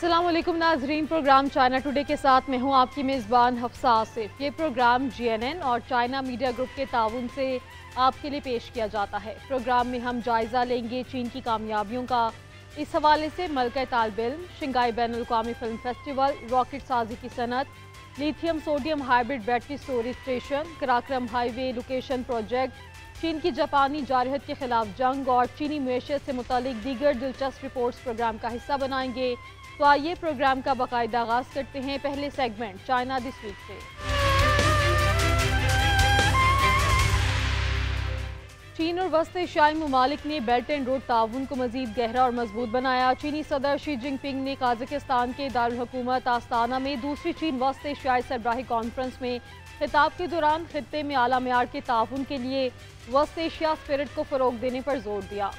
अस्सलाम वालेकुम नाजरीन, प्रोग्राम चाइना टुडे के साथ मैं हूं आपकी मेज़बान हफ्सा आसिफ। ये प्रोग्राम GNN और चाइना मीडिया ग्रुप के ताउन से आपके लिए पेश किया जाता है। प्रोग्राम में हम जायज़ा लेंगे चीन की कामयाबियों का। इस हवाले से मलका तालिब-इल्म, शंघाई बैनुल-अक़वामी फिल्म फेस्टिवल, रॉकेट साजी की सनत, lithium sodium hybrid battery storage station, Karakoram highway location project, चीन की जापानी जारहत के खिलाफ जंग और चीनी मईशत से मुतालिक दीगर दिलचस्प रिपोर्ट्स प्रोग्राम का हिस्सा बनाएंगे। तो आइए प्रोग्राम का बाकायदा आगाज करते हैं पहले सेगमेंट चाइना दिस वीक से। चीन और वस्त एशियाई ममालिक ने बेल्ट एंड रोड ताउन को मजीद गहरा और मजबूत बनाया। चीनी सदर शी जिनपिंग ने काज़ाकिस्तान के दारुल हुकूमत आस्ताना में दूसरी चीन वस्त एशियाई सरबराही कॉन्फ्रेंस में खिताब के दौरान खित्ते में आला मेयार के ताउन के लिए वस्त एशिया स्पिरिट को फरोग देने पर जोर दिया।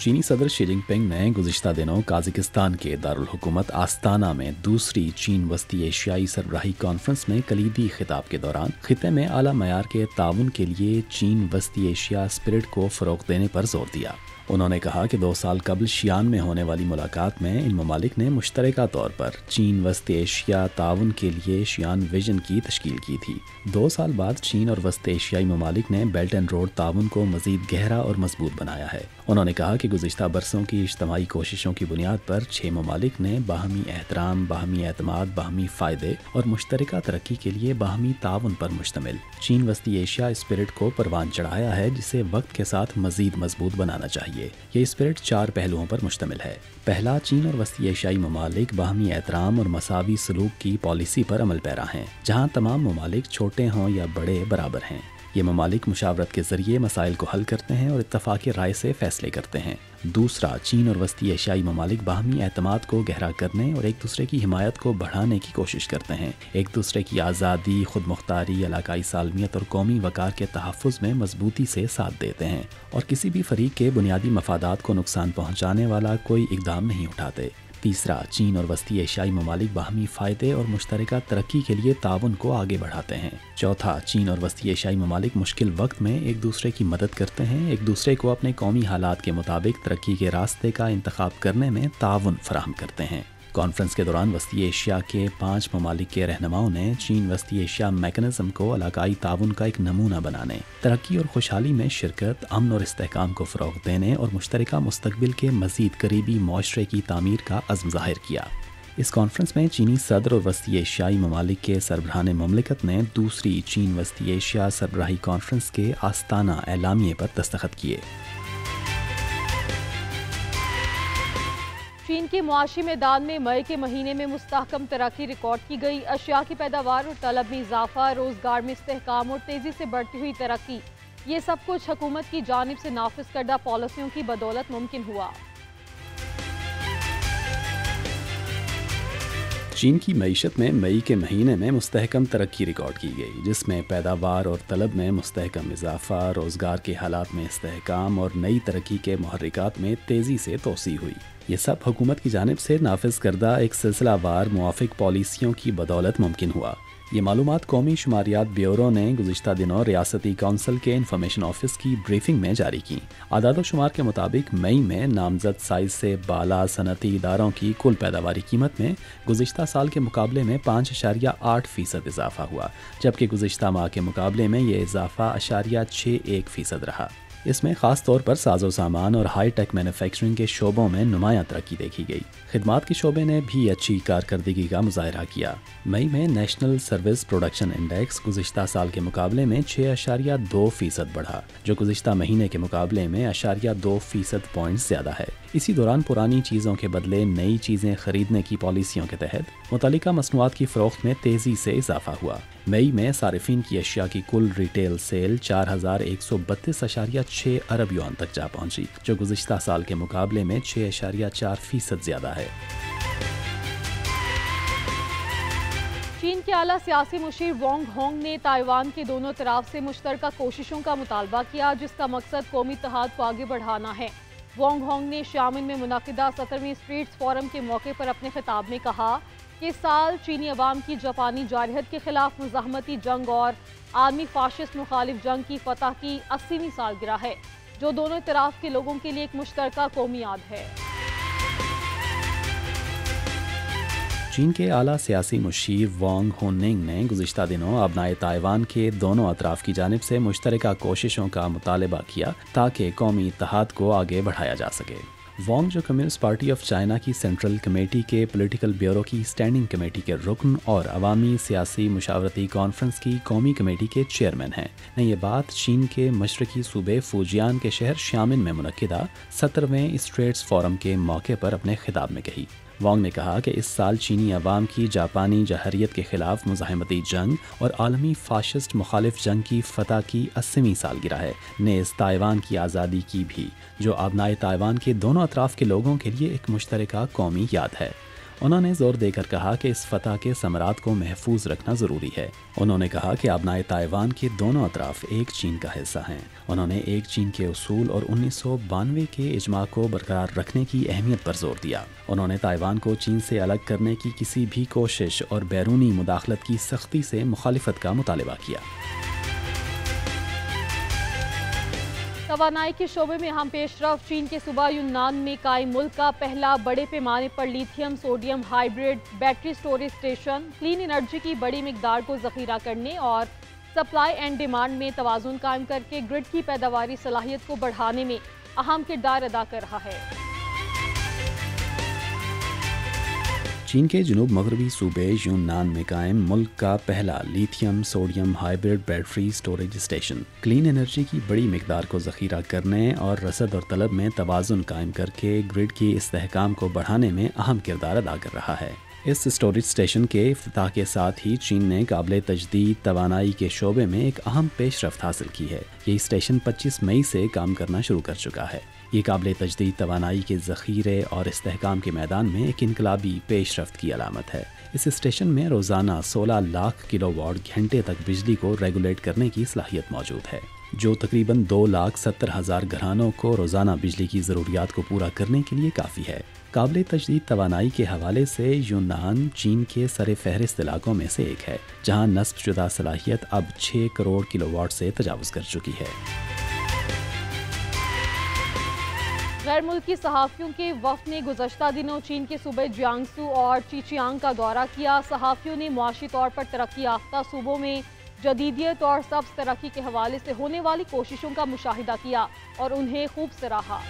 चीनी सदर शी जिनपिंग ने गुज़िश्ता दिनों काज़ाकिस्तान के दारुल हुकूमत आस्ताना में दूसरी चीन वस्ती एशियाई सरबराही कॉन्फ्रेंस में कलीदी खिताब के दौरान खित्ते में आला मयार के ताउन के लिए चीन वस्ती एशिया स्पिरिट को फ़रोग़ देने पर जोर दिया। उन्होंने कहा कि 2 साल कबल शियान में होने वाली मुलाकात में इन ममालिक ने मुश्तरका तौर पर चीन वस्त एशिया ताउन के लिए शियान विजन की तश्कील की थी। 2 साल बाद चीन और वस्त एशियाई ममालिक ने बेल्ट एंड रोड ताउन को मजीद गहरा और मजबूत बनाया है। उन्होंने कहा कि गुज़िश्ता बरसों की इज्तमाही कोशिशों की बुनियाद पर 6 ममालिक ने बाहमी एहतराम, बाहमी एतमाद, बाहमी फ़ायदे और मुश्तरका तरक्की के लिए बाहमी ताउन पर मुश्तमिल चीन वस्ती एशिया स्पिरिट को परवान चढ़ाया है, जिसे वक्त के साथ मजीद मजबूत बनाना चाहिए। ये स्पिरिट 4 पहलुओं पर मुश्तमिल है। पहला, चीन और वस्ती एशियाई ममालिक बाहमी एहतराम और मसावी सलूक की पॉलिसी पर अमल पैरा हैं, जहाँ तमाम ममालिक छोटे हों या बड़े बराबर हैं। ये ममालिक मुशावरत के जरिए मसाइल को हल करते हैं और इत्तफाक़ी राय से फैसले करते हैं। दूसरा, चीन और वस्ती एशियाई ममालिक बाहमी एतमाद को गहरा करने और एक दूसरे की हिमायत को बढ़ाने की कोशिश करते हैं। एक दूसरे की आज़ादी, खुद मुख्तारी, इलाकाई सालमियत और कौमी वक़ार के तहफ़्फ़ुज़ में मजबूती से साथ देते हैं और किसी भी फरीक के बुनियादी मफादात को नुकसान पहुँचाने वाला कोई इक़दाम नहीं उठाते। तीसरा, चीन और वस्ती एशियाई ममालिक बाहमी फ़ायदे और मुश्तरका तरक्की के लिए ताउन को आगे बढ़ाते हैं। चौथा, चीन और वस्ती एशियाई ममालिक मुश्किल वक्त में एक दूसरे की मदद करते हैं, एक दूसरे को अपने कौमी हालात के मुताबिक तरक्की के रास्ते का इंतखाब करने में ताउन फराहम करते हैं। कॉन्फ्रेंस के दौरान वस्ती एशिया के 5 ममालिक के रहनुमाओं ने चीन वस्ती एशिया मैकेनिज़्म को इलाकाई ताउन का एक नमूना बनाने, तरक्की और खुशहाली में शिरकत, अमन और इस्तेहकाम को फ़रोग़ देने और मुश्तरका मुस्तक़बिल के मज़ीद करीबी मुआशरे की तामीर का अज़्म ज़ाहिर किया। इस कॉन्फ्रेंस में चीनी सदर और वस्ती एशियाई ममालिक के सरबराहान ममलिकत ने दूसरी चीन वस्ती एशिया सरबराही कॉन्फ्रेंस के आस्ताना एलामिये पर दस्तखत किए। चीन के मुआशी मैदान में मई के महीने में मुस्तहकम तरक्की रिकॉर्ड की गई। अशिया की पैदावार और तलब में इजाफा, रोजगार में इस्तेहकाम और तेजी से बढ़ती हुई तरक्की, ये सब कुछ हुकूमत की जानिब से नाफिज करदा पॉलिसियों की बदौलत मुमकिन हुआ। चीन की मईशत में मई के महीने में मुस्तहकम तरक्की रिकॉर्ड की गई, जिसमें पैदावार और तलब में मुस्तहकम इजाफा, रोज़गार के हालात में इस्तेहकाम और नई तरक्की के मुहर्रिकात में तेज़ी से तोसी हुई। ये सब हुकूमत की जानिब से नाफिज करदा एक सिलसिलावार मुआफ़िक पॉलिसियों की बदौलत मुमकिन हुआ। ये मालूमात कौमी शुमारियात ब्यूरो ने गुज़िश्ता दिनों रियासती काउंसिल के इंफॉर्मेशन ऑफिस की ब्रीफिंग में जारी की। आदाद शुमार के मुताबिक मई में नामजद साइज से बाला सनती इदारों की कुल पैदावारी कीमत में गुज़िश्ता साल के मुकाबले में 5.8% इजाफा हुआ, जबकि गुज़िश्ता माह के मुकाबले में ये इजाफा 0.61% रहा। इसमें ख़ास तौर पर साजो सामान और हाई टेक मैन्युफैक्चरिंग के शोबों में नुमायाँ तरक्की देखी गई। खिदमात के शोबे ने भी अच्छी कारकर्दगी का मुजाहरा किया। मई में नेशनल सर्विस प्रोडक्शन इंडेक्स गुज़िश्ता साल के मुकाबले में 6.2% बढ़ा, जो गुज़िश्ता महीने के मुकाबले में 0.2% पॉइंट ज़्यादा है। इसी दौरान पुरानी चीज़ों के बदले नई चीज़ें खरीदने की पॉलिसियों के तहत मुतल्लिका मसनूआत की फ़रोख्त में तेज़ी से इजाफा हुआ। मई में सारिफिन की अशिया की कुल रिटेल सेल 4132.6 अरब युआन तक जा पहुंची, जो गुज़िश्ता साल के मुकाबले में 6.4% ज़्यादा है। चीन के आला सियासी मुशीर वांग होंग ने ताइवान के दोनों तरफ से मुश्तरका कोशिशों का मुतालबा किया, जिसका मकसद कौमी इत्तेहाद को आगे बढ़ाना है। वांग होंग ने शामिन में मुनक़िदा 17वीं स्ट्रीट्स फोरम के मौके पर अपने खिताब में कहा कि इस साल चीनी अवाम की जापानी जारहत के खिलाफ मुज़ाहमती जंग और आलमी फाशिस्ट मुखालिफ जंग की फतह की 80वीं सालगिरह है। जो दोनों इतराफ के लोगों के लिए एक मुश्तरका कौमी याद है। चीन के आला सियासी मुशीर वांग होनिंग ने गुज़िश्ता दिनों अबनाए ताइवान के दोनों अतराफ की जानिब से मुश्तरका कोशिशों का मुतालबा किया ताकि कौमी इत्तेहाद को आगे बढ़ाया जा सके। वांग, जो कम्युनिस्ट पार्टी ऑफ चाइना की सेंट्रल कमेटी के पॉलिटिकल ब्यूरो की स्टैंडिंग कमेटी के रुकन और अवामी सियासी मुशावरती कॉन्फ्रेंस की कौमी कमेटी के चेयरमैन हैं, ने यह बात चीन के मशरकी सूबे फूजियान के शहर शामिन में मुनक्किदा 17वें स्ट्रेट्स फोरम के मौके पर अपने खिताब में कही। वांग ने कहा कि इस साल चीनी अवाम की जापानी जहरियत के खिलाफ मुज़ाहिमती जंग और आलमी फाशिस्ट मुखालिफ जंग की फतह की 80वीं सालगिरह है, नेज़ ताइवान की आज़ादी की भी, जो आबनाए ताइवान के दोनों अतराफ के लोगों के लिए एक मुश्तरका कौमी याद है। उन्होंने जोर देकर कहा कि इस फतह के समरात को महफूज रखना ज़रूरी है। उन्होंने कहा कि आबनाए ताइवान के दोनों अतराफ एक चीन का हिस्सा हैं। उन्होंने एक चीन के उसूल और 1992 के इजमा को बरकरार रखने की अहमियत पर जोर दिया। उन्होंने ताइवान को चीन से अलग करने की किसी भी कोशिश और बैरूनी मुदाखलत की सख्ती से मुखालिफत का मुतालबा किया। तवानाई के शोबे में अहम पेशरफ। चीन के सूबा यूनान में कायम मुल्क का पहला बड़े पैमाने पर lithium sodium hybrid battery storage station clean energy की बड़ी मिकदार को ज़ख़ीरा करने और सप्लाई एंड डिमांड में तवाज़ुन कायम करके ग्रिड की पैदावारी सलाहियत को बढ़ाने में अहम किरदार अदा कर रहा है। चीन के जुनूब मगरबी सूबे यूनान में कायम मुल्क का पहला lithium sodium hybrid battery storage station clean energy की बड़ी मिकदार को ज़ख़ीरा करने और रसद और तलब में तवाज़ुन कायम करके ग्रिड की इस्तेहकाम को बढ़ाने में अहम किरदार अदा कर रहा है। इस स्टोरेज स्टेशन के इफ्तिताह के साथ ही चीन ने काबिल तजदीद तवानाई के शोबे में एक अहम पेशरफ्त हासिल की है। यह स्टेशन 25 मई से काम करना शुरू कर चुका है। ये काबिल तजदीद तवानाई के ज़ख़ीरे और इस्तेहकाम के मैदान में एक इनकलाबी पेशरफ्त की अलामत है। इस स्टेशन में रोज़ाना 16 लाख किलोवाट घंटे तक बिजली को रेगुलेट करने की सलाहियत मौजूद है, जो तकरीबन 2,70,000 घरानों को रोज़ाना बिजली की ज़रूरियात को पूरा करने के लिए काफ़ी है। काबिल तजदीद तवानाई के हवाले से यूनान चीन के सर फहरिस्त इलाकों में से एक है, जहाँ नस्ब शुदा सलाहियत अब 6 करोड़ किलोवाट से तजावुज़ कर चुकी है। गैर मुल्की सहाफ़ियों के वफ़द ने गुज़श्ता दिनों चीन के सूबे जियांगसू और चीचियांग का दौरा किया। सहाफ़ियों ने मुआशी तौर पर तरक्की याफ्ता सूबों में जदीदियत और सब्ज़ तरक्की के हवाले से होने वाली कोशिशों का मुशाहिदा किया और उन्हें खूब सराहा।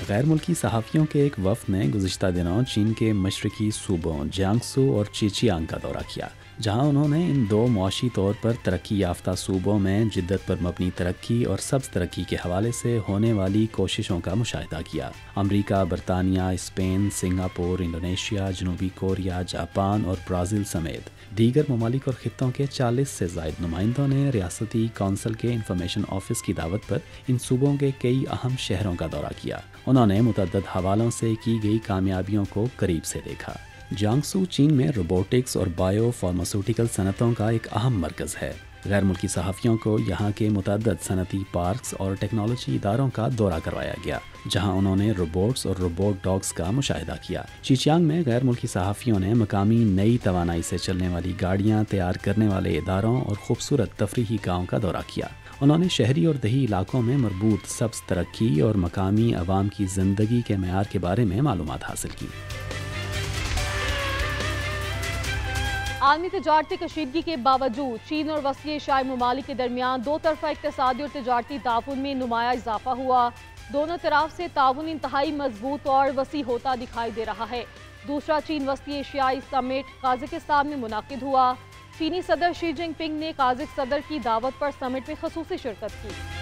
गैर मुल्की सहाफ़ियों के एक वफ़द ने गुज़श्ता दिनों चीन के मशरकी सूबों जियांगसू और चीचियांग का दौरा किया, जहां उन्होंने इन दो मुआशी तौर पर तरक्की याफ्ता सूबों में जिद्दत पर मबनी तरक्की और सब्ज़ तरक्की के हवाले से होने वाली कोशिशों का मुशाहिदा किया। अमरीका, बरतानिया, स्पेन, सिंगापुर, इंडोनेशिया, जनूबी कोरिया, जापान और ब्राज़ील समेत दीगर ममालिक और ख़ित्तों के 40 से ज़ायद नुमाइंदों ने रियासती कौंसल के इंफॉर्मेशन ऑफिस की दावत पर इन सूबों के कई अहम शहरों का दौरा किया। उन्होंने मुतअद्दिद हवालों से की गई कामयाबियों को करीब से देखा। जियांगसू चीन में रोबोटिक्स और बायो फार्मास्यूटिकल सनतों का एक अहम मरकज़ है। गैर मुल्की सहाफ़ियों को यहाँ के मुतअद्दिद सनती पार्क्स और टेक्नोलॉजी इदारों का दौरा करवाया गया, जहाँ उन्होंने रोबोट्स और रोबोट डॉग्स का मुशाहिदा किया। चीचियांग में गैर मुल्की सहाफ़ियों ने मकामी नई तवानाई से चलने वाली गाड़ियाँ तैयार करने वाले इदारों और खूबसूरत तफरीही गाँव का दौरा किया। उन्होंने शहरी और दही इलाकों में मरबूत सब्ज़ तरक्की और मकामी अवाम की ज़िंदगी के मेयार के बारे में मालूमात हासिल की। आलमी तजारती कशीदगी के बावजूद चीन और वसी एशियाई ममालिक के दरमियान दो तरफा इक़्तिसादी और तजारती ताउन में नुमाया इजाफा हुआ। दोनों तरफ से ताउन इंतहाई मजबूत और वसी होता दिखाई दे रहा है। दूसरा चीन वसी एशियाई समिट काज़ाकिस्तान में मुनाकिद हुआ। चीनी सदर शी जिनपिंग ने काज़िक सदर की दावत पर समिट में ख़ुसूसी शिरकत की।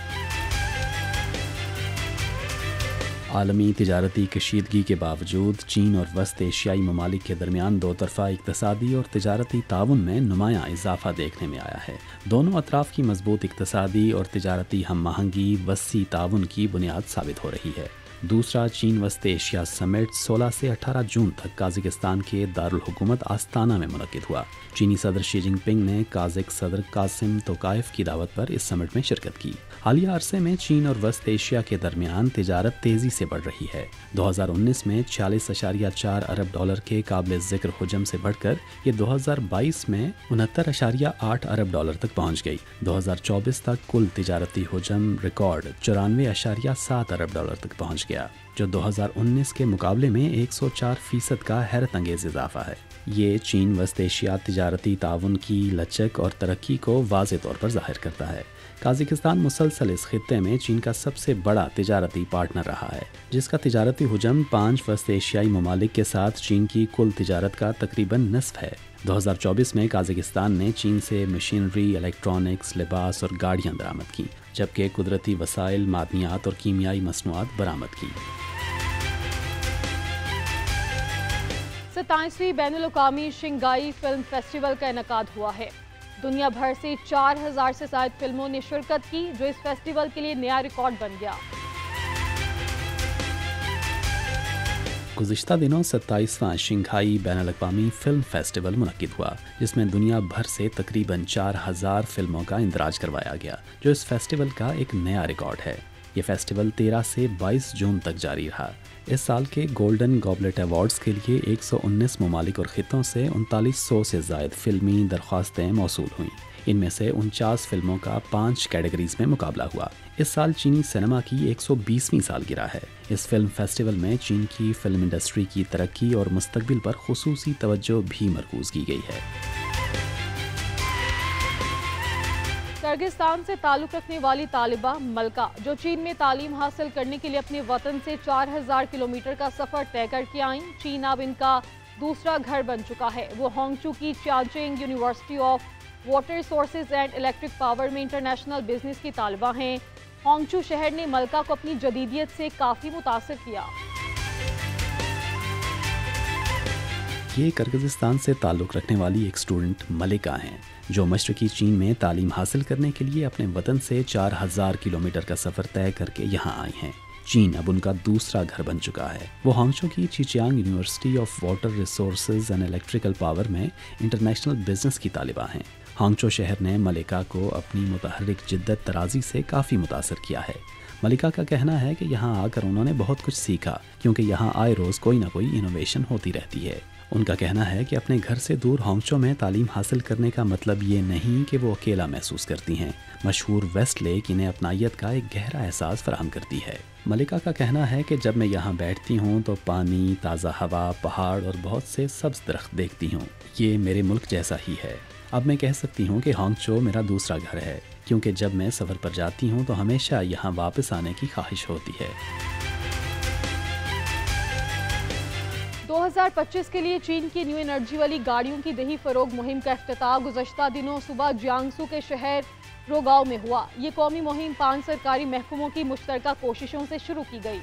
आलमी तिजारती कशीदगी के बावजूद चीन और वस्त एशियाई ममालिक के दरमियान दो तरफा इक़्तिसादी और तिजारती ताउन में नुमाया इजाफा देखने में आया है। दोनों अतराफ की मजबूत इक़्तिसादी और तिजारती हम आहंगी वसी ताउन की बुनियाद साबित हो रही है। دوسرا چین وسط ایشیا سمٹ 16 سے 18 جون تک قازقستان کے دارالحکومت آستانہ میں منعقد ہوا۔ چینی صدر شی جن پنگ نے قازق صدر قاسم توقائف کی دعوت پر اس سمٹ میں شرکت کی۔ حالیہ عرصے میں چین اور وسط ایشیا کے درمیان تجارت تیزی سے بڑھ رہی ہے۔ 2019 میں 46.4 ارب ڈالر کے قابل ذکر حجم سے بڑھ کر یہ 2022 میں 69.8 ارب ڈالر تک پہنچ گئی۔ 2024 تک کل تجارتی حجم ریکارڈ 94.7 ارب ڈالر تک پہنچ گیا، جو 2019 کے مقابلے میں 104% کا حیرت انگیز اضافہ ہے۔ یہ چین وسط ایشیا تجارتی تعاون کی لچک اور ترقی کو واضح طور پر ظاہر کرتا ہے۔ قازقستان مسلسل اس خطے میں چین کا سب سے بڑا تجارتی پارٹنر رہا ہے، جس کا تجارتی حجم 5 وسط ایشیائی ممالک کے ساتھ چین کی کل تجارت کا تقریباً نصف ہے۔ 2024 میں قازقستان نے چین سے مشینری، الیکٹرانکس، لباس اور گاڑیاں درآمد کیں، جبکہ قدرتی وسائل، معدنیات اور کیمیائی مصنوعات برآمد کیں۔ 27ویں بین الاقوامی شنگھائی فلم فیسٹیول کا انعقاد ہوا ہے۔ دنیا بھر سے 4000 سے زائد فلموں نے شرکت کی، جو اس فیسٹیول کے لیے نیا ریکارڈ بن گیا۔ گزشتہ دنوں 27واں شنگھائی بین الاقوامی فلم فیسٹیول منعقد ہوا، جس میں دنیا بھر سے تقریباً 4000 فلموں کا اندراج کروایا گیا، جو اس فیسٹیول کا ایک نیا ریکارڈ ہے۔ یہ فیسٹیول 13 سے 22 جون تک جاری رہا۔ اس سال کے گولڈن گابلٹ ایوارڈز کے لیے 119 ممالک اور خطوں سے 3900 سے زائد فلمی درخواستیں موصول ہوئیں۔ ان میں سے 49 فلموں کا 5 کیٹیگریز میں مقابلہ ہوا۔ اس سال چینی سینما کی 120ویں سالگرہ ہے۔ اس فلم فیسٹیول میں چین کی فلم انڈسٹری کی ترقی اور مستقبل پر خصوصی توجہ بھی مرکوز کی گئی ہے۔ کرغزستان سے تعلق رکھنے والی طالبہ ملکہ، جو چین میں تعلیم حاصل کرنے کے لیے اپنے وطن سے 4000 کلومیٹر کا سفر طے کر کے آئیں، چین اب ان کا دوسرا گھر بن چکا ہے۔ وہ ہانگچو کی چانچنگ university of water resources and electric power میں انٹرنیشنل بزنس کی طالبہ ہیں۔ ہانگچو شہر نے ملکہ کو اپنی جدیدیت سے کافی متاثر کیا۔ یہ کرغزستان سے تعلق رکھنے والی ایک اسٹوڈنٹ ملکہ ہیں، جو مشرقی چین میں تعلیم حاصل کرنے کے لیے اپنے وطن سے 4000 کلومیٹر کا سفر طے کر کے یہاں آئی ہیں۔ چین اب ان کا دوسرا گھر بن چکا ہے۔ وہ ہانگچو کی Zhejiang university of water resources and electrical power میں انٹرنیشنل بزنس کی طالبہ ہیں۔ ہانگچو شہر نے ملکہ کو اپنی متحرک جدت طرازی سے کافی متاثر کیا ہے۔ ملکہ کا کہنا ہے کہ یہاں آ کر انہوں نے بہت کچھ سیکھا، کیونکہ یہاں آئے روز کوئی نہ کوئی انوویشن ہوتی رہتی ہے۔ ان کا کہنا ہے کہ اپنے گھر سے دور ہانگچو میں تعلیم حاصل کرنے کا مطلب یہ نہیں کہ وہ اکیلا محسوس کرتی ہیں۔ مشہور ویسٹ لیک انہیں اپنائیت کا ایک گہرا احساس فراہم کرتی ہے۔ ملکہ کا کہنا ہے کہ جب میں یہاں بیٹھتی ہوں تو پانی، تازہ ہوا، پہاڑ اور بہت سے سبز درخت دیکھتی ہوں۔ یہ میرے ملک جیسا ہی ہے۔ اب میں کہہ سکتی ہوں کہ ہانگچو میرا دوسرا گھر ہے، کیونکہ جب میں سفر پر جاتی ہوں تو ہمیشہ یہاں واپس آنے کی خواہش ہوتی ہے۔ 2025 کے لیے چین کی نیو انرجی والی گاڑیوں کی دیہی فروغ مہم کا افتتاح گزشتہ دنوں صبح جیانگسو کے شہر روگاؤ میں ہوا۔ یہ قومی مہم 5 سرکاری محکموں کی مشترکہ کوششوں سے شروع کی گئی۔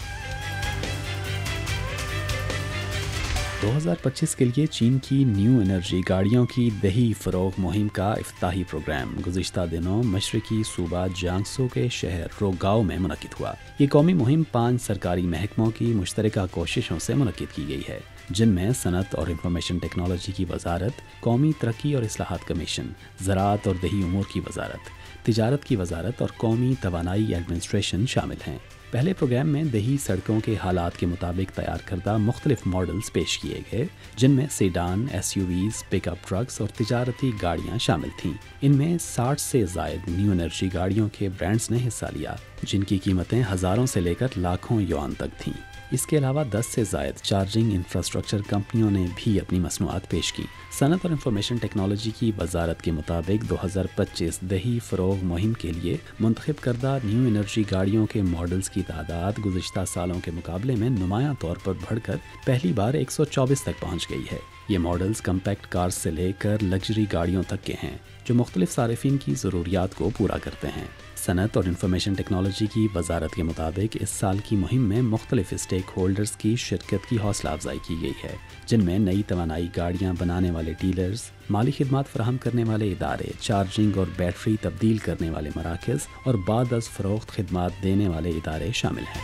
2025 کے لیے چین کی نیو انرجی گاڑیوں کی دیہی فروغ مہم کا افتتاحی پروگرام گزشتہ دنوں مشرقی صوبہ جیانگسو کے شہر روگاؤ میں منعقد ہوا۔ یہ قومی مہم 5 سرکاری محکموں کی مشترکہ کوششوں سے منعقد کی گئی ہے، جن میں صنعت اور انفارمیشن ٹیکنالوجی کی وزارت، قومی ترقی اور اصلاحات کمیشن، زراعت اور دیہی امور کی وزارت، تجارت کی وزارت اور قومی توانائی ایڈمنسٹریشن شامل ہیں۔ پہلے پروگرام میں دیہی سڑکوں کے حالات کے مطابق تیار کردہ مختلف ماڈلز پیش کیے گئے، جن میں sedan, S U Vs, pickup trucks اور تجارتی گاڑیاں شامل تھیں۔ ان میں 60 سے زائد نیو انرجی گاڑیوں کے برانڈز نے حصہ لیا، جن کی قیمتیں ہزاروں سے لے کر لاکھوں یوان تک تھیں۔ اس کے علاوہ 10 سے زائد چارجنگ انفراسٹرکچر کمپنیوں نے بھی اپنی مصنوعات پیش کی۔ صنعت اور انفارمیشن ٹیکنالوجی کی وزارت کے مطابق 2025 دیہی فروغ مہم کے لیے منتخب کردہ نیو انرجی گاڑیوں کے ماڈلز کی تعداد گزشتہ سالوں کے مقابلے میں نمایاں طور پر بڑھ کر پہلی بار 124 تک پہنچ گئی ہے۔ یہ ماڈلز کمپیکٹ کارز سے لے کر لگژری گاڑیوں تک کے ہیں، جو مختلف صارفین کی ضروریات کو پورا کرتے ہیں۔ صنعت اور انفارمیشن ٹیکنالوجی کی وزارت کے مطابق اس سال کی مہم میں مختلف اسٹیک ہولڈرز کی شرکت کی حوصلہ افزائی کی گئی ہے، جن میں نئی توانائی گاڑیاں بنانے والے ڈیلرز، مالی خدمات فراہم کرنے والے ادارے، چارجنگ اور بیٹری تبدیل کرنے والے مراکز اور بعد از فروخت خدمات دینے والے ادارے شامل ہیں۔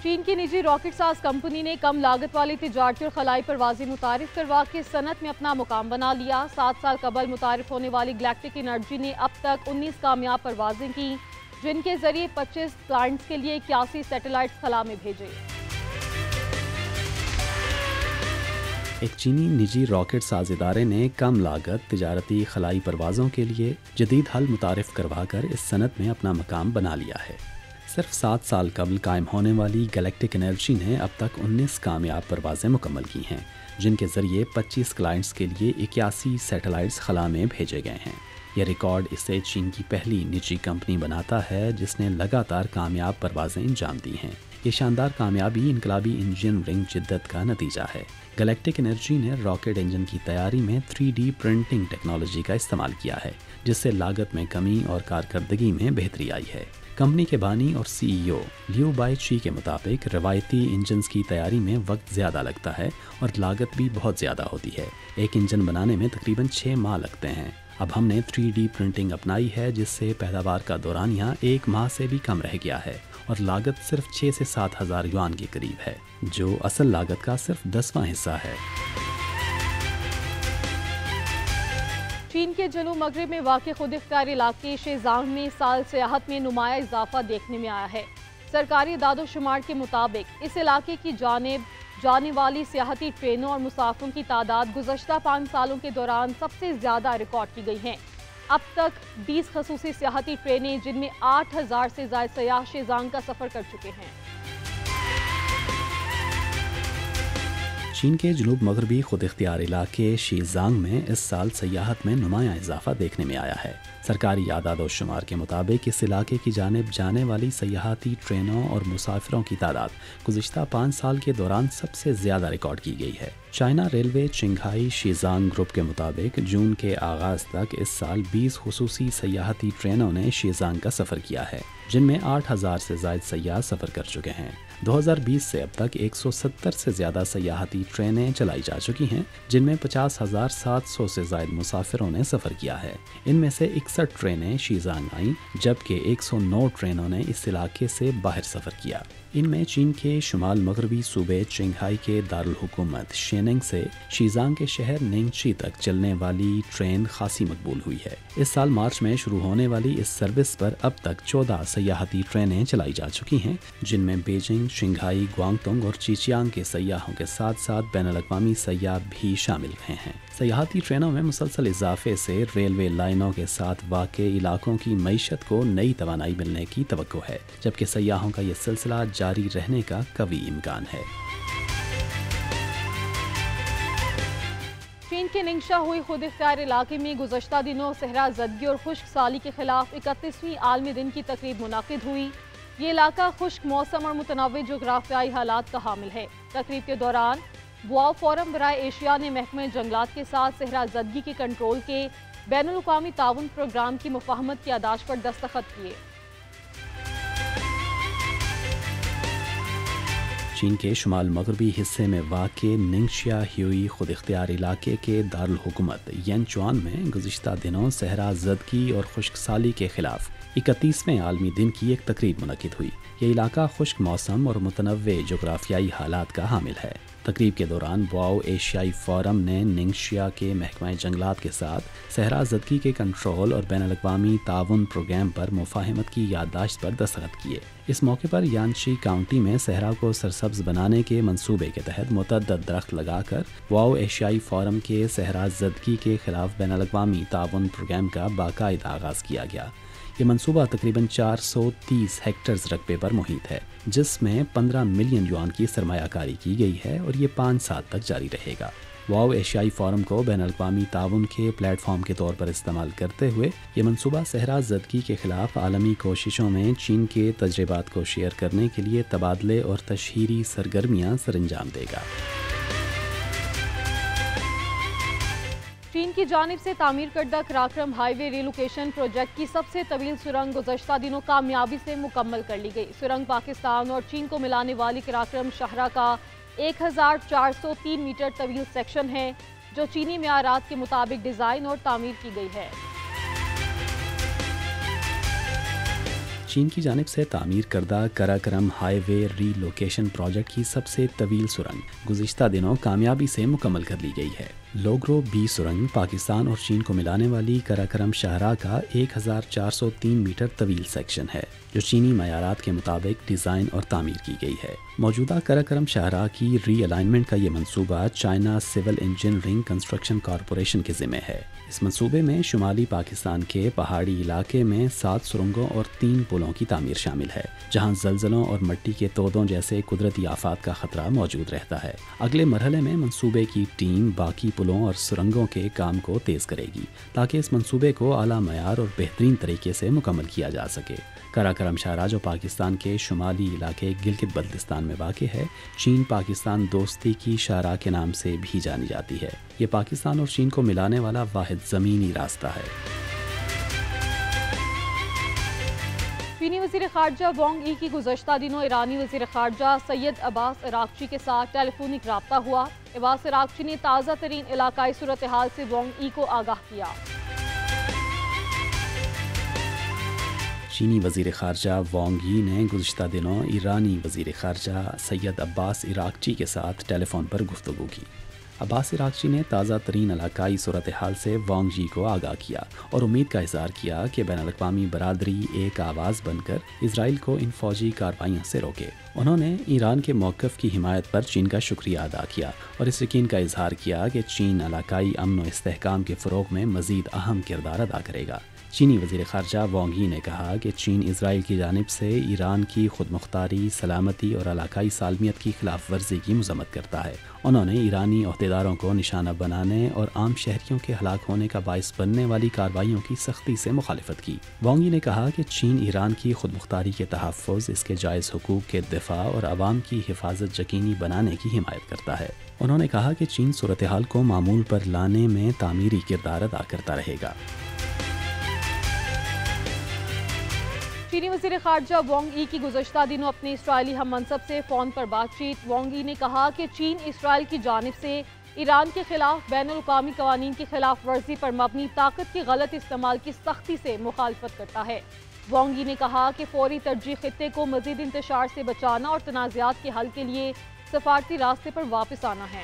چین کی نجی راکٹ ساز کمپنی نے کم لاگت والی تجارتی اور خلائی پروازیں متعارف کروا کے صنعت میں اپنا مقام بنا لیا۔ 7 سال قبل متعارف ہونے والی گلیکٹک انرجی نے اب تک 19 کامیاب پروازیں کی، جن کے ذریعے 25 کلائنٹس کے لیے 81 سیٹلائٹس خلا میں بھیجے۔ ایک چینی نجی راکٹ ساز ادارے نے کم لاگت تجارتی خلائی پروازوں کے لیے جدید حل متعارف کروا کر اس صنعت میں اپنا مقام بنا لیا ہے۔ صرف 7 سال قبل قائم ہونے والی گلیکٹک انرجی نے اب تک 19 کامیاب پروازیں مکمل کی ہیں، جن کے ذریعے 25 کلائنٹس کے لیے 81 سیٹلائٹس خلا میں بھیجے گئے ہیں۔ یہ ریکارڈ اسے چین کی پہلی نجی کمپنی بناتا ہے جس نے لگاتار کامیاب پروازیں انجام دی ہیں۔ یہ شاندار کامیابی انقلابی انجینئرنگ جدت کا نتیجہ ہے۔ گلیکٹک انرجی نے راکٹ انجن کی تیاری میں 3D پرنٹنگ ٹیکنالوجی کا استعمال کیا ہے، جس سے لاگت میں کمی اور کارکردگی میں بہتری آئی ہے۔ کمپنی کے بانی اور CEO لیو بائی چی کے مطابق روایتی انجنز کی تیاری میں وقت زیادہ لگتا ہے اور لاگت بھی بہت زیادہ ہوتی ہے۔ ایک انجن بنانے میں تقریباً 6 ماہ لگتے ہیں۔ اب ہم نے 3D پرنٹنگ اپنائی ہے، جس سے پیداوار کا دورانیہ 1 ماہ سے بھی کم رہ گیا ہے اور لاگت صرف 6 سے 7 ہزار یوان کے قریب ہے، جو اصل لاگت کا صرف 10واں حصہ ہے۔ چین کے جنوب مغرب میں واقع خود اختیار علاقے شیزانگ میں سال سیاحت میں نمایاں اضافہ دیکھنے میں آیا ہے۔ سرکاری اعداد و شمار کے مطابق اس علاقے کی جانب جانے والی سیاحتی ٹرینوں اور مسافروں کی تعداد گزشتہ 5 سالوں کے دوران سب سے زیادہ ریکارڈ کی گئی ہیں۔ اب تک 20 خصوصی سیاحتی ٹرینیں، جن میں 8000 سے زائد سیاح شیزانگ کا سفر کر چکے ہیں۔ چین کے جنوب مغربی خود اختیار علاقے شیزانگ میں اس سال سیاحت میں نمایاں اضافہ دیکھنے میں آیا ہے۔ سرکاری اعداد و شمار کے مطابق اس علاقے کی جانب جانے والی سیاحتی ٹرینوں اور مسافروں کی تعداد گزشتہ 5 سال کے دوران سب سے زیادہ ریکارڈ کی گئی ہے۔ چائنا ریلوے چنگھائی شیزانگ گروپ کے مطابق جون کے آغاز تک اس سال 20 خصوصی سیاحتی ٹرینوں نے شیزانگ کا سفر کیا ہے، جن میں 8000 سے زائد سیاح سفر کر چکے ہیں۔ 2020 سے اب تک 170 سے زیادہ سیاحتی ٹرینیں چلائی جا چکی ہیں، جن میں 50,700 سے زائد مسافروں نے سفر کیا ہے۔ ان میں سے 61 ٹرینیں شیزانگ آئیں، جبکہ 109 ٹرینوں نے اس علاقے سے باہر سفر کیا۔ ان میں چین کے شمال مغربی صوبے چنگھائی کے دارالحکومت شیننگ سے شیزانگ کے شہر نینگچی تک چلنے والی ٹرین خاصی مقبول ہوئی ہے۔ اس سال مارچ میں شروع ہونے والی اس سروس پر اب تک 14 سیاحتی ٹرینیں چلائی جا چکی ہیں، جن میں بیجنگ، شنگھائی، گوانگتونگ اور چیچیانگ کے سیاحوں کے ساتھ ساتھ بین الاقوامی سیاح بھی شامل رہے ہیں۔ سیاحتی ٹرینوں میں مسلسل اضافے سے ریلوے لائنوں کے ساتھ واقع علاقوں کی معیشت کو نئی توانائی ملنے کی توقع ہے، جبکہ سیاحوں کا یہ سلسلہ جاری رہنے کا قوی امکان ہے۔ چین کے ننگشا ہوئی خود اختیار علاقے میں گزشتہ دنوں صحرا زدگی اور خشک سالی کے خلاف 31ویں عالمی دن کی تقریب منعقد ہوئی۔ یہ علاقہ خشک موسم اور متنوع جغرافیائی حالات کا حامل ہے۔ تقریب کے دوران بواؤ فورم برائے ایشیا نے محکمہ جنگلات کے ساتھ صحرا زدگی کے کنٹرول کے بین الاقوامی تعاون پروگرام کی مفاہمت کی یادداشت پر دستخط کیے۔ چین کے شمال مغربی حصے میں واقع ننگشیا ہیوئی خود اختیار علاقے کے دارالحکومت ینچوان میں گزشتہ دنوں صحرا زدگی اور خشک سالی کے خلاف 31ویں عالمی دن کی ایک تقریب منعقد ہوئی۔ یہ علاقہ خشک موسم اور متنوع جغرافیائی حالات کا حامل ہے۔ تقریب کے دوران بواؤ ایشیائی فورم نے ننگشیا کے محکمہ جنگلات کے ساتھ صحرا زدگی کے کنٹرول اور بین الاقوامی تعاون پروگرام پر مفاہمت کی یادداشت پر دستخط کیے۔ اس موقع پر یانشی کاؤنٹی میں صحرا کو سرسبز بنانے کے منصوبے کے تحت متعدد درخت لگا کر بواؤ ایشیائی فورم کے صحرا زدگی کے خلاف بین الاقوامی تعاون پروگرام کا باقاعدہ آغاز کیا گیا۔ یہ منصوبہ تقریباً 430 ہیکٹرز رقبے پر محیط ہے، جس میں 15 ملین یوان کی سرمایہ کاری کی گئی ہے اور یہ 5 سال تک جاری رہے گا۔ بواؤ ایشیائی فورم کو بین الاقوامی تعاون کے پلیٹ فارم کے طور پر استعمال کرتے ہوئے یہ منصوبہ صحرا زدگی کے خلاف عالمی کوششوں میں چین کے تجربات کو شیئر کرنے کے لیے تبادلے اور تشہیری سرگرمیاں سر انجام دے گا۔ چین کی جانب سے تعمیر کردہ کراکرم ہائی وے ریلوکیشن پروجیکٹ کی سب سے طویل سرنگ گزشتہ دنوں کامیابی سے مکمل کر لی گئی۔ سرنگ پاکستان اور چین کو ملانے والی کراکرم شاہراہ کا 1403 میٹر طویل سیکشن ہے، جو چینی معیارات کے مطابق ڈیزائن اور تعمیر کی گئی ہے۔ چین کی جانب سے تعمیر کردہ کراکرم ہائی وے ری لوکیشن پروجیکٹ کی سب سے طویل سرنگ گزشتہ دنوں کامیابی سے مکمل کر لی گئی ہے۔ لوگرو بی سرنگ پاکستان اور چین کو ملانے والی کراکرم شاہراہ کا 1403 میٹر طویل سیکشن ہے، جو چینی معیارات کے مطابق ڈیزائن اور تعمیر کی گئی ہے۔ موجودہ کراکرم شاہراہ کی ری الائنمنٹ کا یہ منصوبہ China civil engineering construction corporation کے ذمہ ہے۔ اس منصوبے میں شمالی پاکستان کے پہاڑی علاقے میں 7 سرنگوں اور 3 پلوں کی تعمیر شامل ہے، جہاں زلزلوں اور مٹی کے تودوں جیسے قدرتی آفات کا خطرہ موجود رہتا ہے۔ اگلے مرحلے میں منصوبے کی ٹیم باقی پلوں اور سرنگوں کے کام کو تیز کرے گی تاکہ اس منصوبے کو اعلیٰ معیار اور بہترین طریقے سے مکمل کیا جا سکے۔ کراکرم شاہراہ جو پاکستان کے شمالی علاقے گلگت بلتستان میں واقع ہے، چین پاکستان دوستی کی شاہراہ کے نام سے بھی جانی جاتی ہے۔ یہ پاکستان اور چین کو ملانے والا واحد زمینی راستہ ہے۔ چینی وزیر خارجہ وانگ ای کی گزشتہ دنوں ایرانی وزیر خارجہ سید عباس عراقچی کے ساتھ ٹیلی فونک رابطہ ہوا۔ عباس عراقچی نے تازہ ترین علاقائی صورتحال سے وانگ ای کو آگاہ کیا۔ چینی وزیر خارجہ وانگ ای نے گزشتہ دنوں ایرانی وزیر خارجہ سید عباس عراقچی کے ساتھ ٹیلی فون پر گفتگو کی۔ عباس عراقچی نے تازہ ترین علاقائی صورتحال سے وانگ جی کو آگاہ کیا اور امید کا اظہار کیا کہ بین الاقوامی برادری ایک آواز بن کر اسرائیل کو ان فوجی کارروائیوں سے روکے۔ انہوں نے ایران کے موقف کی حمایت پر چین کا شکریہ ادا کیا اور اس یقین کا اظہار کیا کہ چین علاقائی امن و استحکام کے فروغ میں مزید اہم کردار ادا کرے گا۔ چینی وزیر خارجہ وانگ ای نے کہا کہ چین اسرائیل کی جانب سے ایران کی خود مختاری، سلامتی اور علاقائی سالمیت کی خلاف ورزی کی مذمت کرتا ہے۔ انہوں نے ایرانی عہدیداروں کو نشانہ بنانے اور عام شہریوں کے ہلاک ہونے کا باعث بننے والی کارروائیوں کی سختی سے مخالفت کی۔ وانگ ای نے کہا کہ چین ایران کی خود مختاری کے تحفظ، اس کے جائز حقوق کے دفاع اور عوام کی حفاظت یقینی بنانے کی حمایت کرتا ہے۔ انہوں نے کہا کہ چین صورتحال کو معمول پر لانے میں تعمیری کردار ادا کرتا رہے گا۔ چینی وزیر خارجہ وانگ ای کی گزشتہ دنوں اپنے اسرائیلی ہم منصب سے فون پر بات چیت۔ وانگ ای نے کہا کہ چین اسرائیل کی جانب سے ایران کے خلاف بین الاقوامی قوانین کی خلاف ورزی پر مبنی طاقت کی غلط استعمال کی سختی سے مخالفت کرتا ہے۔ وانگ ای نے کہا کہ فوری ترجیح خطے کو مزید انتشار سے بچانا اور تنازعات کے حل کے لیے سفارتی راستے پر واپس آنا ہے۔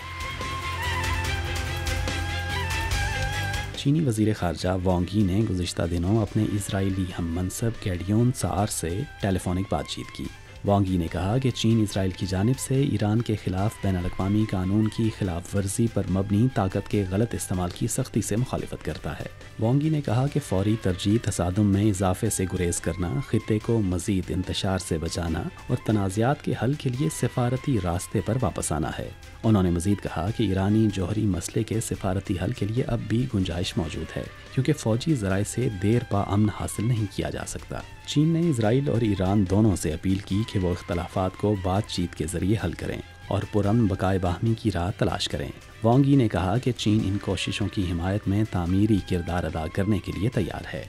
چینی وزیر خارجہ وانگ ای نے گزشتہ دنوں اپنے اسرائیلی ہم منصب گیڈیون سعار سے ٹیلی فونک بات چیت کی۔ وانگ ای نے کہا کہ چین اسرائیل کی جانب سے ایران کے خلاف بین الاقوامی قانون کی خلاف ورزی پر مبنی طاقت کے غلط استعمال کی سختی سے مخالفت کرتا ہے۔ وانگ ای نے کہا کہ فوری ترجیح تصادم میں اضافے سے گریز کرنا، خطے کو مزید انتشار سے بچانا اور تنازعات کے حل کے لیے سفارتی راستے پر واپس آنا ہے۔ انہوں نے مزید کہا کہ ایرانی جوہری مسئلے کے سفارتی حل کے لیے اب بھی گنجائش موجود ہے، کیونکہ فوجی ذرائع سے دیر پا امن حاصل نہیں کیا جا سکتا۔ چین نے اسرائیل اور ایران دونوں سے اپیل کی کہ وہ اختلافات کو بات چیت کے ذریعے حل کریں اور پرامن بقائے باہمی کی راہ تلاش کریں۔ وانگ ای نے کہا کہ چین ان کوششوں کی حمایت میں تعمیری کردار ادا کرنے کے لیے تیار ہے۔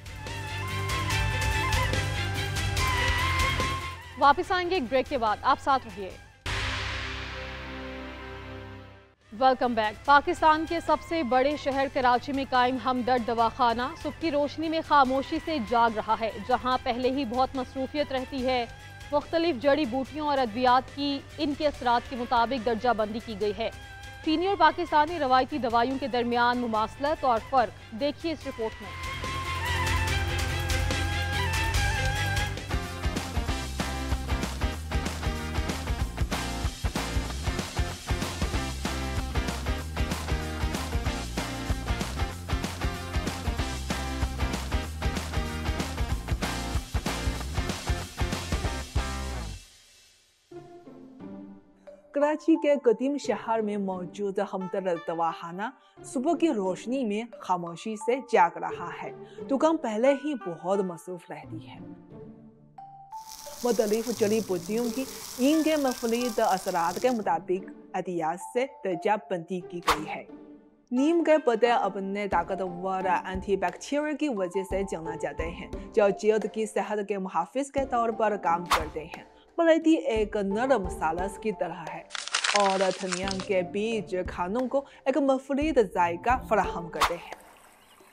واپس آئیں گے ایک بریک کے بعد، آپ ساتھ رہیے۔ Welcome back. پاکستان کے سب سے بڑے شہر کراچی میں قائم ہمدرد دواخانہ صبح کی روشنی میں خاموشی سے جاگ رہا ہے، جہاں پہلے ہی بہت مصروفیت رہتی ہے۔ مختلف جڑی بوٹیوں اور ادویات کی ان کے اثرات کے مطابق درجہ بندی کی گئی ہے۔ چینی اور پاکستانی روایتی دوائیوں کے درمیان مماثلت اور فرق دیکھیے اس رپورٹ میں۔ کراچی کے قدیم شہر میں موجود ہمدرد دواخانہ صبح کی روشنی میں خاموشی سے جاگ رہا ہے۔ دکان پہلے ہی بہت مصروف رہتی ہے۔ مختلف جڑی بوٹیوں کی ان کے مختلف اثرات کے مطابق ادویات سے درجہ بندی کی گئی ہے۔ نیم کے پتے اپنے طاقتور اینٹی بیکٹیریل کی وجہ سے جانا جاتے ہیں، جو جلد کی صحت کے محافظ کے طور پر کام کرتے ہیں۔ ملیٹی ایک نرم سالس کی طرح ہے اور دھنیا کے بیج کھانوں کو ایک مفید ذائقہ فراہم کرتے ہیں۔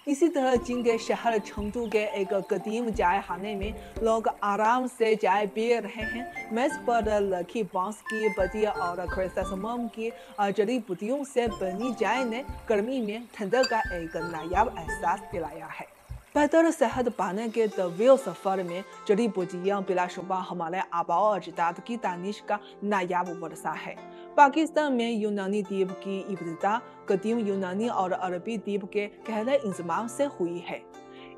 इसी तरह चीन के शहर चंगतू के एक कदीम चाय खाने में लोग आराम से चाय पी रहे हैं। मेज पर रखी बांस की पत्तियां और क्रिसैंथेमम की जड़ी बूटियों से बनी चाय ने गर्मी में ठंडक का एक नायाब एहसास दिलाया है। बेहतर सेहत पाने के तवील सफर में जड़ी बूटियां बिलाशुबा हमारे आबाओ अजदाद की दानिश का नायाब वर्षा है। पाकिस्तान में यूनानी द्वीप की इब्तिदा कदीम यूनानी और अरबी द्वीप के गहरे इंजमाम से हुई है।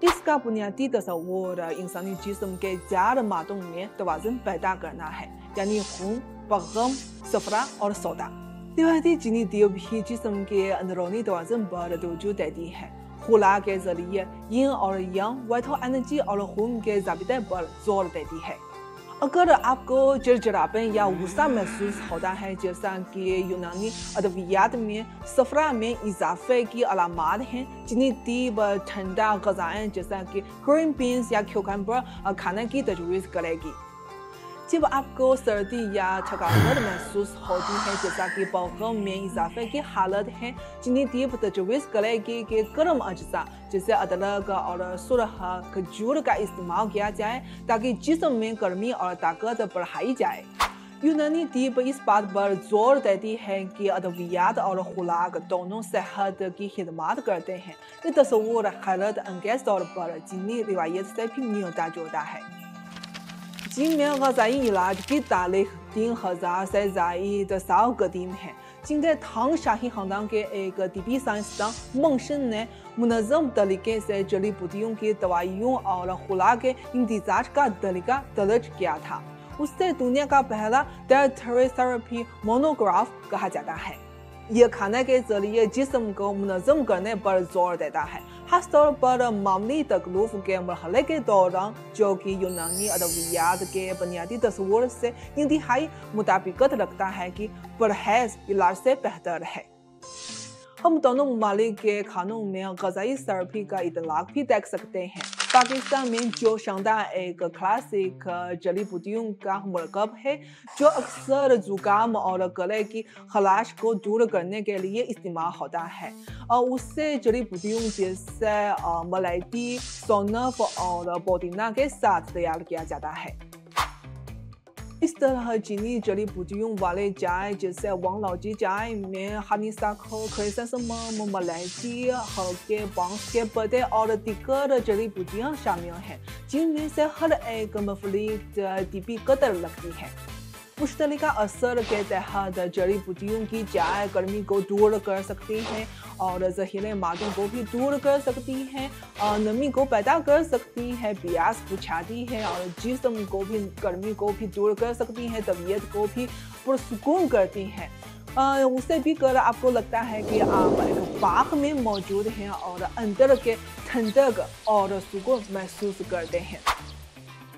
इसका बुनियादी तस्वुर इंसानी जिस्म के 4 मादों में तवाज़ुन पैदा करना है, यानी खून, बगम, सफरा और सौदा। रिवायती चीनी द्वीप ही जिस्म के अंदरूनी तवाज़ुन पर तवज्जो देती है। खुला के जरिए यिन और यांग, वाइटल एनर्जी और खून के ज़ाबिते पर जोर देती है। अगर आपको चिड़चिड़ापन या गुस्सा महसूस होता है, जैसा कि यूनानी अदवियात में सफरा में इजाफे की अलामात हैं, चीनी द्वीप ठंडा ग़ज़ाएँ जैसा कि ग्रीन बीन्स या क्यूकम्बर खाने की तजवीज़ करेगी। जब आपको सर्दी या थकावट महसूस होती है, जैसा कि बलगम में इजाफे की हालत है, चीनी द्वीप तजवीज़ करेगी कि गर्म अज्जा जैसे अदरक और सुरह खजूर का इस्तेमाल किया जाए ताकि जिस्म में गर्मी और ताकत बढ़ाई जाए। यूनानी द्वीप इस बात पर जोर देती है कि अद्वियात और खुराक दोनों सेहत की खिदमत करते हैं। ये तस्वुर हैरत अंगेज़ तौर पर चीनी रिवायत से भी मिलता जुलता है। चीन में ग़ज़ाई इलाज की तारीख 3000 से ज़ायद साल कदीम है। चीन के थांग शाही खानदान के एक तिब्बी साइंसदान मंगशन ने मुनज़्ज़म तरीके से जड़ी बूटियों की दवाइयों और खुराक के इंतजाज का तरीका दर्ज किया था। उसे दुनिया का पहला डायटरी थेरेपी मोनोग्राफ कहा जाता है। यह खाने के जरिए जिस्म को मुनज़्ज़म करने पर जोर देता है, खास तौर पर मामूली तकलीफ के मरहले के दौरान, जो कि यूनानी अदवियात के बुनियादी तस्वुर से इंतहाई मुताबिकत रखता है कि परहेज इलाज से बेहतर है। हम दोनों ममालिक के खानों में ग़ज़ाई थेरेपी का इतलाक़ भी देख सकते हैं। पाकिस्तान में जो शंदा एक क्लासिक जड़ी बूटियों का मरकब है, जो अक्सर जुकाम और गले की खराश को दूर करने के लिए इस्तेमाल होता है, और उससे जड़ी बूटियों जैसे मलाइटी, सौंफ और पुदीना के साथ तैयार किया जाता है। इस तरह चीनी जड़ी बूटियों वाले चाय जैसे वांगलाओजी चाय में हनीसाखो, क्रिसैंथेमम, मलाइची, हल्के बांस के पत्ते और दीगर जड़ी बूटियां शामिल हैं, जिनमें से हर एक मुख्तलिफ तिब्बी कदर लगती है। मुश्तरका असर के तहत जड़ी बूटियों की चाय गर्मी को दूर कर सकती है और जहरीले मादों को भी दूर कर सकती है, नमी को पैदा कर सकती है, प्यास बुझाती है और जिस्म को भी गर्मी को भी दूर कर सकती है, तबीयत को भी पुरसुकून करती है। उसे भी कर आपको लगता है कि आप एक बाग में मौजूद हैं और अंदर के ठंडक और सुकून महसूस करते हैं।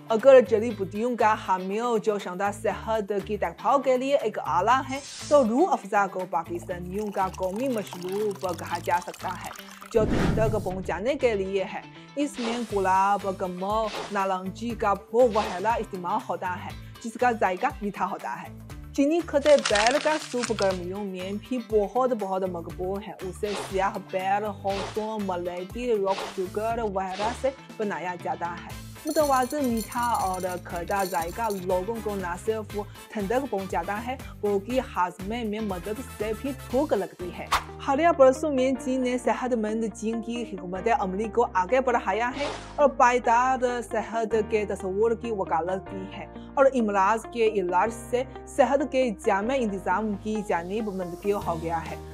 अगर जड़ी बूटियों का हामिल जो शानदार सेहत की देखभाल के लिए एक आला है, तो रूह अफ़ज़ा को पाकिस्तानियों का कौमी मशरूब कहा जा सकता है, जो ठंडक पहुंचाने के लिए है। इसमें गुलाब, कमल, नारंगी का फूल वगैरह इस्तेमाल होता है, जिसका जायका मीठा होता है। चीनी खते बैर का सूप गर्मियों में भी बहुत मकबूल है। उसे स्याह बैर, होसों, मलाइटी, रॉक शुगर वगैरह से बनाया जाता है। मुतवाज़िन मीठा और खट्टा जायका लोगों को न सिर्फ ठंडक पहुंचाता है, बल्कि हाजमे में मदद से भी भूख लगती है। हालिया बरसों में चीन ने सेहतमंद चीन की हिकमत अमली को आगे बढ़ाया है और पायदार सेहत के तस्वुर की वकालत की है, और इमराज के इलाज से सेहत के जामे इंतजाम की जानिब मुंतकिल हो गया है।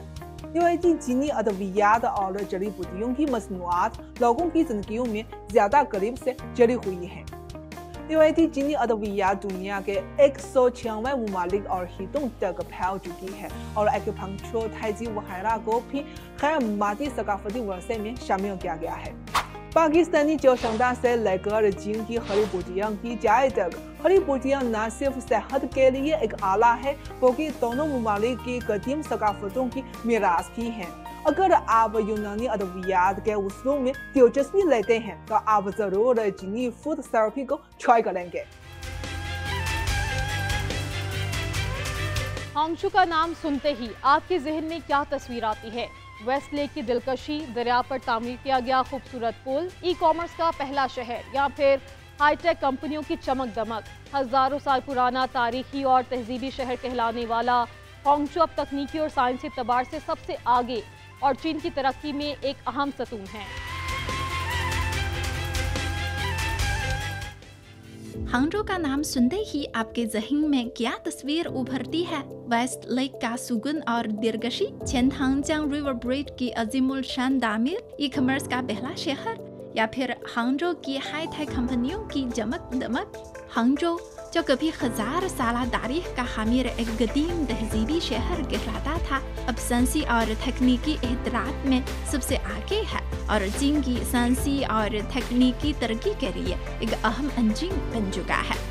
रिवायती चीनी अद्वियात और जड़ी बूटियों की मसनूआत लोगों की जिंदगियों में ज्यादा करीब से जड़ी हुई हैं। रिवायती चीनी अद्वियात दुनिया के 196 ममालिक और हितों तक फैल चुकी है, और एक्यूपंक्चर, थाईजी वगैरह को भी गैर मादी सकाफती वर्षे में शामिल किया गया है। पाकिस्तानी चौशंदा से लेकर चीन की हरी बूटियां की चाय तक, हरी बूटियां न सिर्फ सेहत के लिए एक आला है, बल्कि दोनों ममालिक की कदीम सकाफतों की मीरास भी है। अगर आप यूनानी अद्वियात के उसूल में दिलचस्पी लेते हैं, तो आप जरूर चीनी फूड थेरेपी को ट्राई करेंगे। हांगशू का नाम सुनते ही आपके जहन में क्या तस्वीर आती है? वेस्ट लेक की दिलकशी, दरिया पर तामीर किया गया खूबसूरत पुल, ई कॉमर्स का पहला शहर या फिर हाईटेक कंपनियों की चमक दमक। हजारों साल पुराना तारीखी और तहजीबी शहर कहलाने वाला हांगझो अब तकनीकी और साइंसी एतबार से सबसे आगे और चीन की तरक्की में एक अहम सतून है। हांगझो का नाम सुनते ही आपके ज़हन में क्या तस्वीर उभरती है? वेस्ट लेक का सुकून और दिलकशी, चेनहांगजियांग रिवर ब्रिज की अजीमुल शान तामीर, ई कॉमर्स का पहला शहर, या फिर हांगझो की हाईटेक कंपनियों की चमक दमक। हांगझो जो कभी हजार साल तारीख का हामिल एक कदीम तहजीबी शहर कहलाता था, अब साइंसी और तकनीकी एहतरात में सबसे आगे है और चीन की साइंसी और तकनीकी तरक्की के लिए एक अहम इंजन बन चुका है।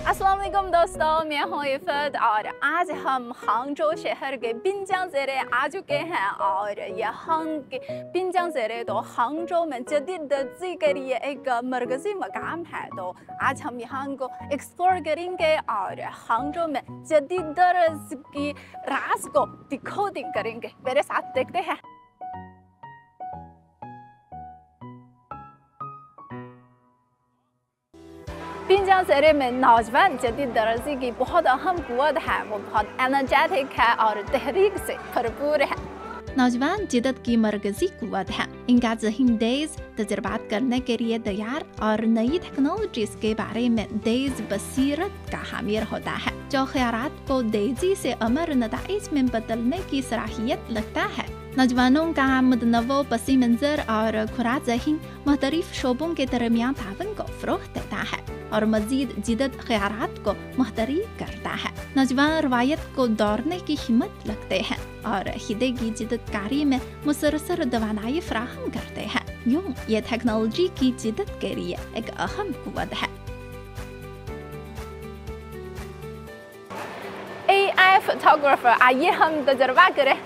अस्सलाम वालेकुम दोस्तों, मैं हूँ इफ़त और आज हम हांगझो शहर के बिनजियांग ज़ेरे आ चुके हैं और यहाँ के बिनजियांग ज़ेरे तो हांगझो में जदीद तरक्की के लिए एक मरकज़ी मकाम है। तो आज हम यहाँ को एक्सप्लोर करेंगे और हांगझो में जदीद तरक्की राज को दिखोदी करेंगे। मेरे साथ देखते हैं। बिनजियांग ज़ेरे में नौजवान जदीद तरक्की की बहुत अहम कुव्वत है, वो बहुत एनर्जेटिक है और तहरीक से भरपूर है। नौजवान जिद्दत की मरकजी कुव्वत है, इनका ज़हन तेज तजर्बात करने के लिए तैयार और नई टेक्नोलॉजीज के बारे में तेज बसीरत का हामिल होता है, जो ख्यालात को तेजी से अमर नताइज में बदलने की सलाहियत लगता है। नौजवानों का मुतनव्वो पसी मंजर और खुरा ज़हन मुख्तलिफ शोबों के दरमियान तावन को फ़रोग़ देता है और मज़ीद जिद्दत ख्यालात को मुहतरिक करता है। नौजवान रवायत को दौड़ने की हिम्मत रखते हैं और हिदे की जिद्दतकारी में मुसलसल तवानाई फराहम करते हैं। यूँ ये टेक्नोलॉजी की जिद्दत के लिए एक अहम कुव्वत है। AI फोटोग्राफर, आइए हम तजर्बा करें।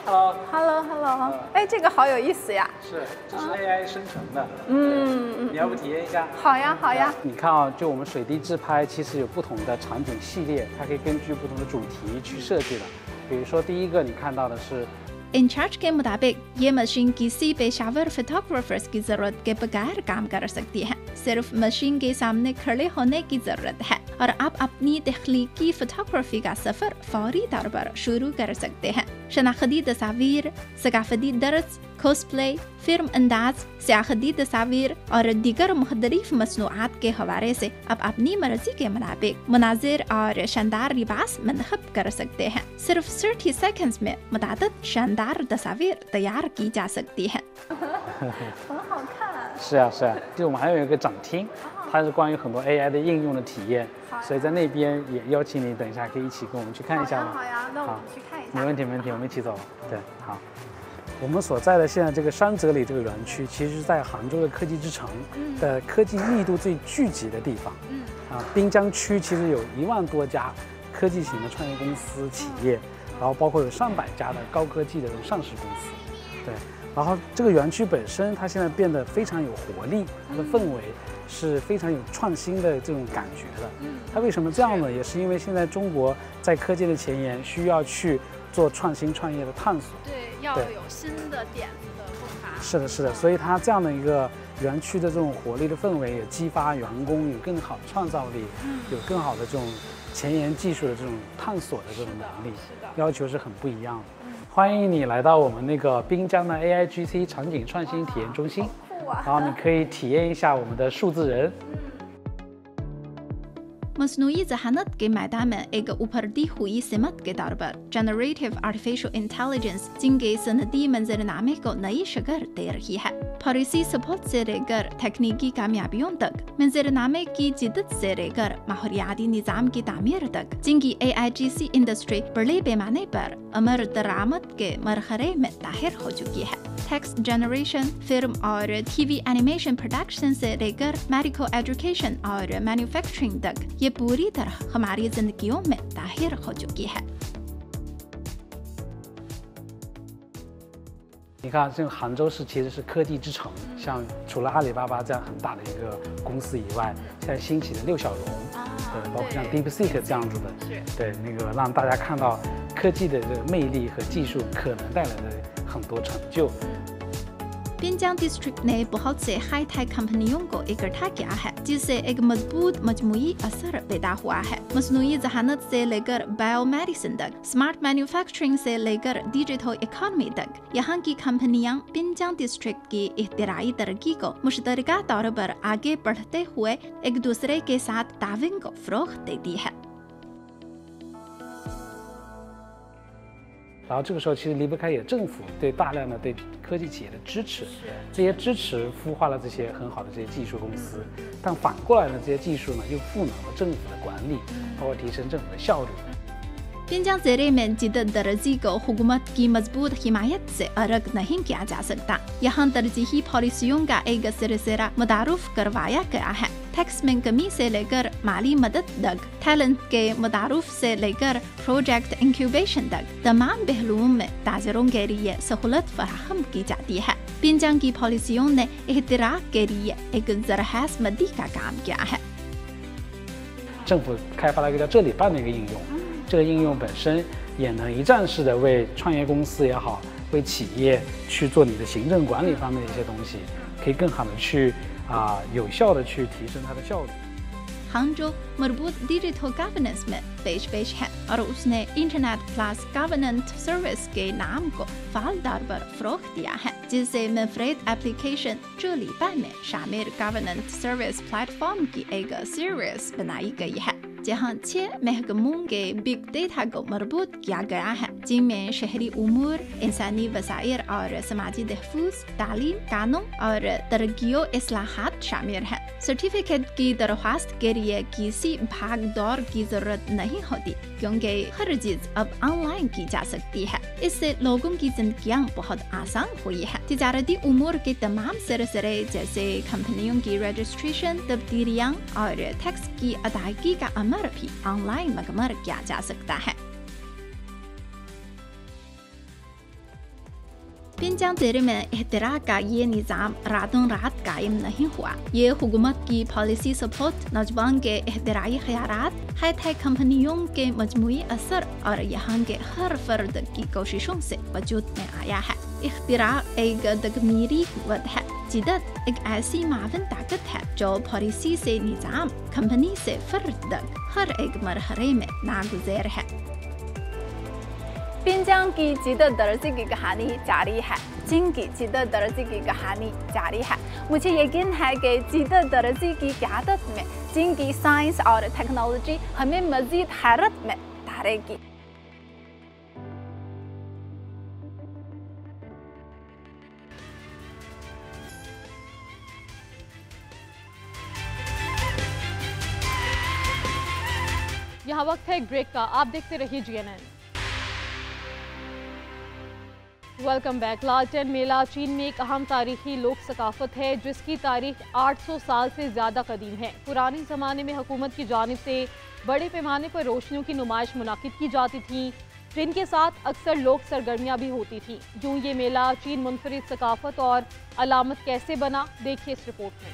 Hello， 哎，这个好有意思呀！是，这是 AI 生成的。你要不体验一下？好呀，好呀。你看啊，就我们水滴自拍，其实有不同的场景系列，它可以根据不同的主题去设计的。比如说，第一个你看到的是。इंचार्ज के मुताबिक ये मशीन किसी पेशावर फोटोग्राफर्स की ज़रूरत के बगैर काम कर सकती है। सिर्फ मशीन के सामने खड़े होने की ज़रूरत है और आप अपनी तख्लीकी फोटोग्राफी का सफ़र फौरी तौर पर शुरू कर सकते हैं। शनाख्ती तस्वीर, सकाफती दर्स, कोस्प्ले, फिल्म अंदाज, सियाहती तस्वीर और दीगर मुख्तलिफ मसनूआत के हवाले से आप अपनी मर्जी के मुताबिक मुनाजिर और शानदार लिबास मंतखब कर सकते हैं। सिर्फ 30 सेकंड्स में मुतादिद शानदार तस्वीर तैयार की जा सकती है। 很好看。是啊，是啊，就我们还有一个展厅，它是关于很多 AI 的应用的体验，所以在那边也邀请你，等一下可以一起跟我们去看一下吗？好呀，那我们去看一下。没问题，没问题，我们一起走。对，好。我们所在的现在这个山泽里这个园区，其实是在杭州的科技之城的科技密度最聚集的地方。滨江区其实有1万多家科技型的创业公司企业，然后包括有上百家的高科技的这种上市公司。对，然后这个园区本身它现在变得非常有活力，它的氛围是非常有创新的这种感觉的。它为什么这样呢？也是因为现在中国在科技的前沿，需要去做创新创业的探索。对，要有新的点子的迸发。是的，是的，所以它这样的一个园区的这种活力的氛围，也激发员工有更好的创造力，有更好的这种前沿技术的这种探索的这种能力，要求是很不一样的。欢迎你来到我们那个滨江的 AIGC 场景创新体验中心，然后你可以体验一下我们的数字人。मसनूई ज़हानत के मैदान में एक उभरती हुई सिमत के तौर पर जनरेटिव आर्टिफिशियल इंटेलिजेंस जिनके सनदी मंजरनामे को नई शक्ल दे रही है। पॉलिसी सपोर्ट से लेकर तकनीकी कामयाबियों तक, मंजरनामे की जिद्दत से लेकर माहौलियाती निज़ाम की तामीर तक, जिनकी AIGC इंडस्ट्री बड़े पैमाने पर अमर दरामद के मरहले में दाखिल हो चुकी है। टेक्स्ट जनरेशन, फिल्म और TV एनिमेशन प्रोडक्शन से लेकर मेडिकल एजुकेशन और मैन्युफैक्चरिंग तक ये पूरी तरह हमारी जिंदगियों में दाखिल हो चुकी है। 你看，这个杭州市其实是科技之城，像除了阿里巴巴这样很大的一个公司以外，现在兴起的6小龙，对，包括像 DeepSeek 这样子的，对，那个让大家看到科技的这个魅力和技术可能带来的很多成就。बिंजांग डिस्ट्रिक्ट ने बहुत से हाई टेक कंपनियों को इकट्ठा किया है, जिससे एक मजबूत मजमूई असर पैदा हुआ है। मसनूई जहानत से लेकर बायोमेडिसिन तक, स्मार्ट मैन्युफैक्चरिंग से लेकर डिजिटल इकोनॉमी तक, यहाँ की कंपनियां बिंजांग डिस्ट्रिक्ट की इख्तिराई तरक्की को मुश्तरका तौर पर आगे बढ़ते हुए एक दूसरे के साथ ताउन को फ़रोग़ देती है। 然后这个时候，其实离不开也政府对大量的对科技企业的支持，这些支持孵化了这些很好的这些技术公司，但反过来呢，这些技术呢又赋能了政府的管理，包括提升政府的效率。 बिंजांग ज़ेरे में जिद्दत दर्जी को हुकूमत की मजबूत हिमायत से अलग नहीं किया जा सकता। यहाँ तरजीही पॉलिसियों का एक सिलसिला मुतारुफ करवाया गया है। टैक्स में कमी से लेकर माली मदद तक, टैलेंट के मुतारुफ से लेकर प्रोजेक्ट इंक्यूबेशन तक, तमाम पहलुओं में ताजरों के लिए सहूलत फराहम की जाती है। बिंजांग की पॉलिसियों ने इख्तिराक के लिए एक ज़रहस मद्दी का काम किया है। 政府开发了一个叫这里办的一个应用。 这个应用本身也能一站式的为创业公司也好，为企业去做你的行政管理方面的一些东西，可以更好的去有效的去提升它的效率。 हांगजो मजबूत डिजिटल गवर्नेंस में पेश है और उसने इंटरनेट प्लस गवर्नेंस सर्विस के नाम को फाल तौर पर फ़रोग़ दिया है, जिससे मुनफरिद एप्लीकेशन चुलीबा में शामिल गवर्नेंस सर्विस प्लेटफॉर्म की एक सीरीज बनाई गई है, जहां 6 महकमों के बिग डेटा को मजबूत किया गया है, जिनमें शहरी उमूर, इंसानी वसाइल और समाजी तहफ़्फ़ुज़, तालीम, कानून और तरक्की इस्लाहात शामिल है। सर्टिफिकेट की दरख्वास्त के लिए किसी भाग दौड़ की जरूरत नहीं होती, क्योंकि हर चीज अब ऑनलाइन की जा सकती है। इससे लोगों की जिंदगियां बहुत आसान हुई है। तिजारती उमूर के तमाम सिलसिले जैसे कंपनियों की रजिस्ट्रेशन, तब्दीलियां और टैक्स की अदायगी का अमल भी ऑनलाइन मुकम्मल किया जा सकता है। बिंजांग ज़ेरे में एहतराम का ये निज़ाम रातों रात कायम नहीं हुआ। ये हुकूमत की पॉलिसी सपोर्ट, नौजवान के एहतराई ख़यालात, हाई टेक कंपनियों के मजमूई असर और यहाँ के हर फर्द की कोशिशों से वजूद में आया है। इख्तिरा एक तकमीरी कुव्वत है। जिद्दत एक ऐसी मावन ताकत है जो पॉलिसी से निज़ाम, कंपनी से फर्द तक हर एक मरहले में नागुज़ेर है। बिंजांग की जिद्दत दर्जी की कहानी जारी है, चीन की जिद्दत दर्जी की कहानी जारी है। मुझे यकीन है कि जिद्दत दर्जी की क़यादत में चीन की साइंस और टेक्नोलॉजी हमें मज़ीद हैरत में डालेगी। यहाँ वक्त है एक ब्रेक का, आप देखते रहिए GNN। Welcome back. लालटेन मेला चीन में एक अहम तारीखी लोक सकाफत है, जिसकी तारीख 800 साल से ज़्यादा कदीम है। पुराने ज़माने में हुकूमत की जानिब से बड़े पैमाने पर रोशनियों की नुमाइश मुनाकिद की जाती थी, जिनके साथ अक्सर लोक सरगर्मियाँ भी होती थी। यूँ ये मेला चीन मुनफरिद सकाफत और अलामत कैसे बना, देखिए इस रिपोर्ट में।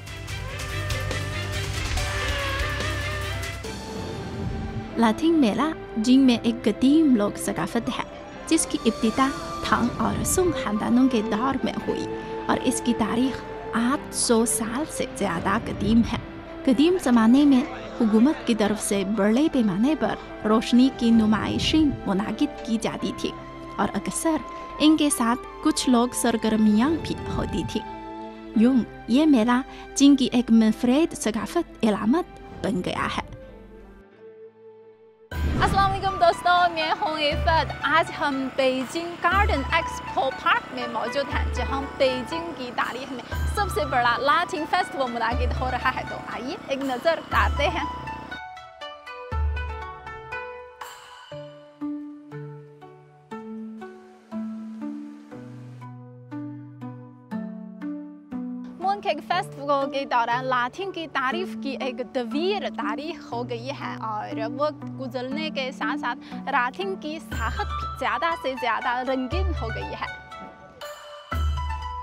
लाथिंग मेला चीन में एक कदीम लोक सकाफत है, जिसकी इब्तिदा थांग और सुंग खानदानों के दौर में हुई और इसकी तारीख 800 साल से ज़्यादा कदीम है। कदीम ज़माने में हुकूमत की तरफ से बड़े पैमाने पर रोशनी की नुमाइशें मुनाकिद की जाती थी और अक्सर इनके साथ कुछ लोक सरगर्मियाँ भी होती थी। यूं ये मेला चीन की एक मुनफरिद सकाफत अलामत बन गया है। अस्सलाम वालेकुम दोस्तों, मैं हूँ इफ़त। आज हम बेजिंग गार्डन एक्सपो पार्क में मौजूद हैं, जहाँ बेजिंग की तारीख में सबसे बड़ा लाथिंग फेस्टिवल मुनाकिद हो रहा है। तो आइए एक नज़र डालते हैं। मूनकेक फेस्टिवल के दौरान लाथिंग की तारीफ की एक तवील तारीख हो गई है और वक्त गुजरने के साथ साथ लाथिंग की साहत भी ज़्यादा से ज़्यादा रंगीन हो गई है।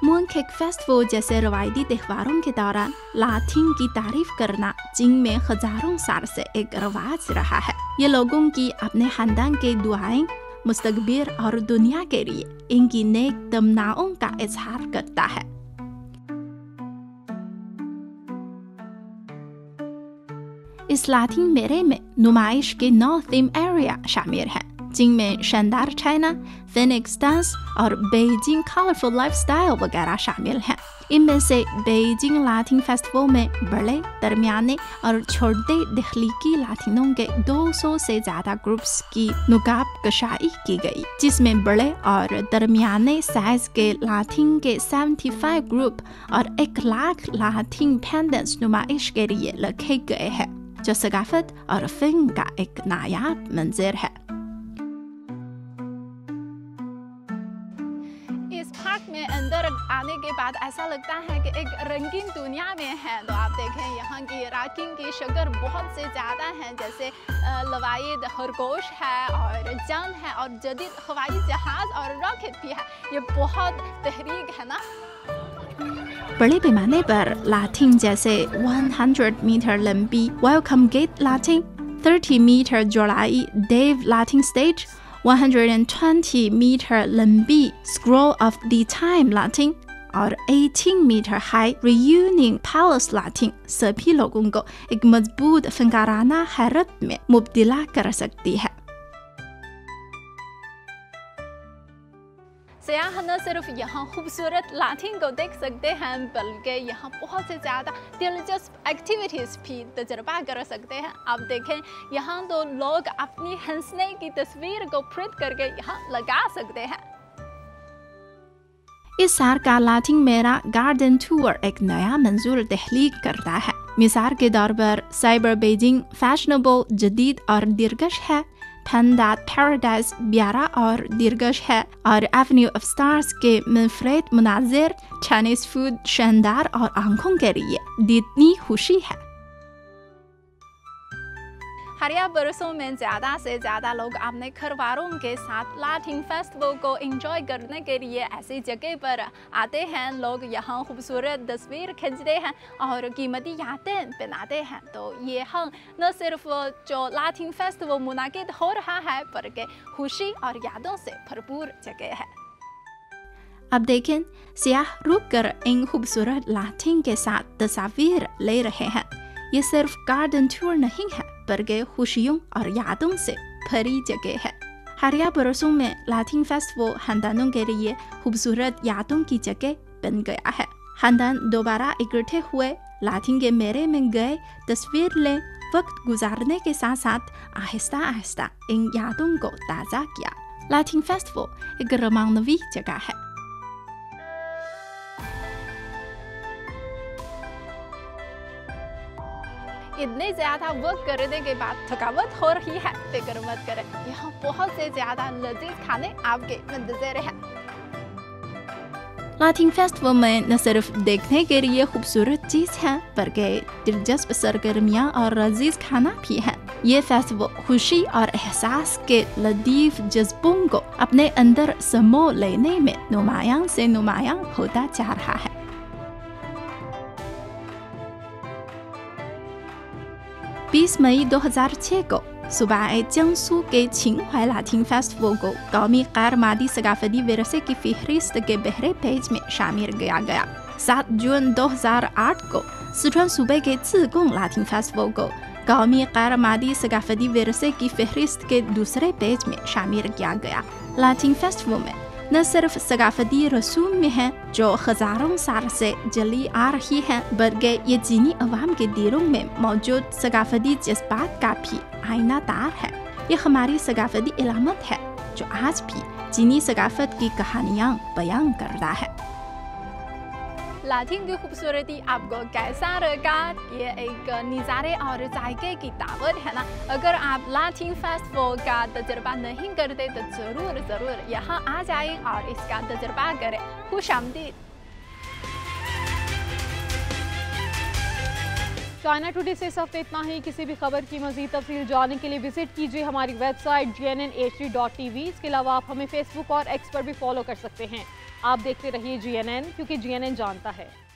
मूनकेक फेस्टिवल जैसे रवायती त्योहारों के दौरान लाथिंग की तारीफ करना चीन में हजारों साल से एक रवाज रहा है। ये लोगों की अपने खानदान के दुआएं, मुस्तकबिल और दुनिया के लिए इनकी नेक तमन्नाओं का इजहार करता है। इस लाथिंग मेले में नुमाइश के 9 थीम एरिया शामिल हैं, जिनमें शानदार चाइना, फिनिक्स डांस और बेइजिंग कलरफुल लाइफस्टाइल वगैरह शामिल हैं। इनमें से बेइजिंग लाथिंग फेस्टिवल में बड़े, दरमियाने और छोटे तख्लीकी लाथिनों के 200 से ज़्यादा ग्रुप्स की नुकाब कशाई की गई, जिसमें बड़े और दरमियाने साइज के लाथिंग के 75 ग्रुप और 1 लाख लाथिंग पेंडेंट्स नुमाइश के लिए रखे गए हैं, जो सकाफत और फिल्म का एक नायाब मंजर है। इस पार्क में अंदर आने के बाद ऐसा लगता है कि एक रंगीन दुनिया में है। तो आप देखें यहाँ की राकिंग की शक्ल बहुत से ज़्यादा हैं, जैसे लवाइद खरगोश है और जंग है और जदीद हवाई जहाज़ और रॉकेट भी है। ये बहुत तहरीक है ना। बड़े पैमाने पर लाथिंग जैसे 100 मीटर लंबी वेलकम गेट लाथिंग, 30 मीटर चौड़ाई डेव लाथिंग स्टेज, 120 मीटर लंबी स्क्रॉल ऑफ द टाइम लाथिंग और 18 मीटर हाई रियूनियन पैलेस लाथिंग सभी लोगों को एक मजबूत फनकाराना हैरत में मुब्तला कर सकती है। सयाह न सिर्फ यहाँ खूबसूरत लाथिंग को देख सकते हैं, बल्कि यहाँ बहुत से ज़्यादा दिलचस्प एक्टिविटीज़ भी तजर्बा कर सकते हैं। आप देखें यहाँ तो लोग अपनी हंसने की तस्वीर को प्रिंट करके यहाँ लगा सकते हैं। इस साल का लाथिंग मेला गार्डन टूर एक नया मंजूर तहलीक करता है। मिसाल के तौर पर साइबर बेजिंग फैशनेबल, जदीद और दिलकश है, पंडा पैराडाइज प्यारा और दिलकश है और एवेन्यू ऑफ स्टार्स के मुनफरिद मुनाजिर, चाइनीज फूड शानदार और आंखों के लिए जितनी खुशी है। हालिया बरसों में ज़्यादा से ज़्यादा लोग अपने घरवालों के साथ लाथिंग फेस्टिवल को एंजॉय करने के लिए ऐसी जगह पर आते हैं। लोग यहाँ खूबसूरत तस्वीर खींचते हैं और कीमती यादें बनाते हैं। तो ये न सिर्फ जो लाथिंग फेस्टिवल मुनाकिद हो रहा है, बल्कि खुशी और यादों से भरपूर जगह है। अब देखें, सियाह रुक कर इन खूबसूरत लाथिंग के साथ तस्वीर ले रहे हैं। ये सिर्फ गार्डन टूर नहीं है, बल्कि खुशियों और यादों से भरी जगह है। हालिया बरसों में लाथिंग फेस्टिवल खानदानों के लिए खूबसूरत यादों की जगह बन गया है। खानदान दोबारा इकट्ठे हुए, लाथिंग के मेले में गए, तस्वीर लें, वक्त गुजारने के साथ साथ आहिस्ता आहिस्ता इन यादों को ताज़ा किया। लाथिंग फेस्टिवल एक रोमांचक जगह है। इतने ज़्यादा वर्क करने के बाद थकावट हो रही है, फिक्र मत करें, यहाँ बहुत से ज़्यादा लजीज खाने आपके मंतज़र हैं। लाथिंग फेस्टिवल में न सिर्फ देखने के लिए खूबसूरत चीज़ है, बल्कि दिलचस्प सरगर्मियाँ और लजीज खाना भी है। ये फेस्टिवल खुशी और एहसास के लतीफ़ जज्बों को अपने अंदर समो लेने में नुमायां से नुमायां होता जा रहा है। 20 मई 2006 को सूबा जियांसू के छिंगहुई लाथिंग फेस्टिवल को कौमी गैर मादी सकाफती विरसे की फहरिस्त के बहरे पेज में शामिल किया गया। 7 जून 2008 को सिचुआन सूबे के जिगोंग लाथिंग फेस्टिवल को कौमी गैर मादी सकाफती विरसे की फहरिस्त के दूसरे पेज में शामिल किया गया। लाथिंग फेस्टिवल में न सिर्फ सकाफती रसूम में है जो हजारों साल से चली आ रही है, बल्कि ये चीनी अवाम के दिलों में मौजूद सकाफती जज्बात का भी आईनादार है। ये हमारी सकाफती इलामत है जो आज भी चीनी सकाफत की कहानियाँ बयान करता है। लाथिंग की खूबसूरती आपको कैसा लगा? ये एक नज़ारे और जायके की दावत है ना। अगर आप लाथिंग फेस्टिवल का तजर्बा नहीं करते तो ज़रूर यहाँ आ जाएं और इसका तजर्बा करें। खुश आमदीद। चाइना टुडे से इस हफ्ते इतना ही। किसी भी खबर की मजीद तफसील जानने के लिए विजिट कीजिए हमारी वेबसाइट GNNHD.TV। इसके अलावा आप हमें फेसबुक और एक्स पर भी फॉलो कर सकते हैं। आप देखते रहिए GNN, क्योंकि GNN जानता है।